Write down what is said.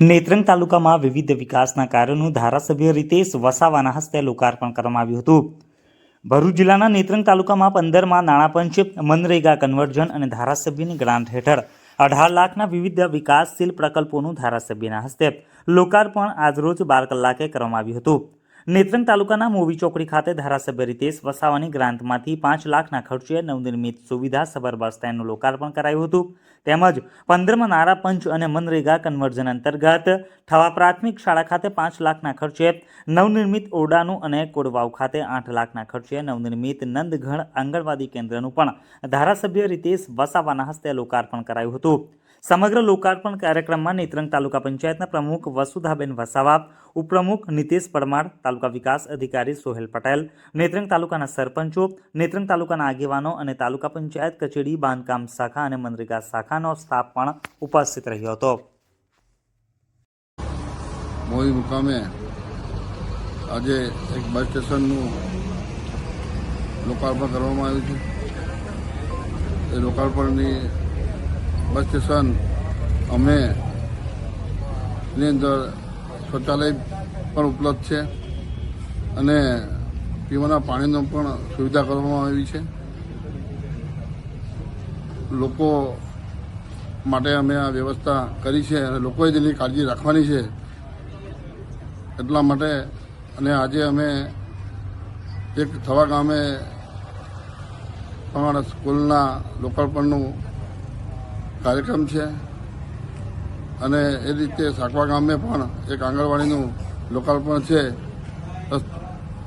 નેત્રંગ તાલુકામાં વિવિધ વિકાસના કાર્યોનું ધારાસભ્ય રીતેશ વસાવાના હસ્તે લોકાર્પણ કરવામાં આવ્યું હતું. ભરૂચ જિલ્લાના નેત્રંગ તાલુકામાં 15મા નાણાપંચ, મનરેગા કન્વર્ઝન અને ધારાસભ્યની ગ્રાન્ટ હેઠળ 18 લાખના વિવિધ વિકાસશીલ પ્રકલ્પોનું ધારાસભ્યના હસ્તે લોકાર્પણ આજરોજ 12 કલાકે કરવામાં આવ્યું હતું. નેત્રંગ તાલુકાના મોવી ચોકડી ખાતે ધારાસભ્ય રીતેશ વસાવાની ગ્રાન્ટમાંથી 5 લાખના ખર્ચે નવનિર્મિત સુવિધા સભર બસ સ્ટેન્ડનું લોકાર્પણ કરાયું હતું. તેમજ 15મા નાણાપંચ અને મનરેગા કન્વર્ઝન અંતર્ગત ઠવા પ્રાથમિક શાળા ખાતે 5 લાખના ખર્ચે નવનિર્મિત ઓરડાનું અને કોડવાવ ખાતે 8 લાખના ખર્ચે નવનિર્મિત નંદગઢ આંગણવાડી કેન્દ્રનું પણ ધારાસભ્ય રીતેશ વસાવાના હસ્તે લોકાર્પણ કરાયું હતું. સમગ્ર લોકાર્પણ કાર્યક્રમમાં નેત્રંગ તાલુકા પંચાયતના પ્રમુખ વસુધાબેન વસાવા, ઉપપ્રમુખ નીતેશ પરમાર, તાલુકા વિકાસ અધિકારી સોહેલ પટેલ, નેત્રંગ તાલુકાના સરપંચો, નેત્રંગ તાલુકાના આગેવાનો અને તાલુકા પંચાયત કચેરી, બાંધકામ શાખા અને મનરેગા શાખાનો સ્ટાફ પણ ઉપસ્થિત રહ્યો હતો. મોવી મુકામે આજે એક બસ સ્ટેશનનું લોકાર્પણ કરવામાં આવ્યું છે. એ લોકાર્પણની બસ સ્ટેશન અમે ની અંદર શૌચાલય પણ ઉપલબ્ધ છે અને પીવાના પાણીનો પણ સુવિધા કરવામાં આવી છે. લોકો માટે અમે આ વ્યવસ્થા કરી છે અને લોકોએ તેની કાળજી રાખવાની છે. એટલા માટે અને આજે અમે એક થવા ગામે અમારા સ્કૂલના લોકાર્પણનું કાર્યક્રમ છે અને એ રીતે સાકવા ગામે પણ એક આંગણવાડીનું લોકાર્પણ છે.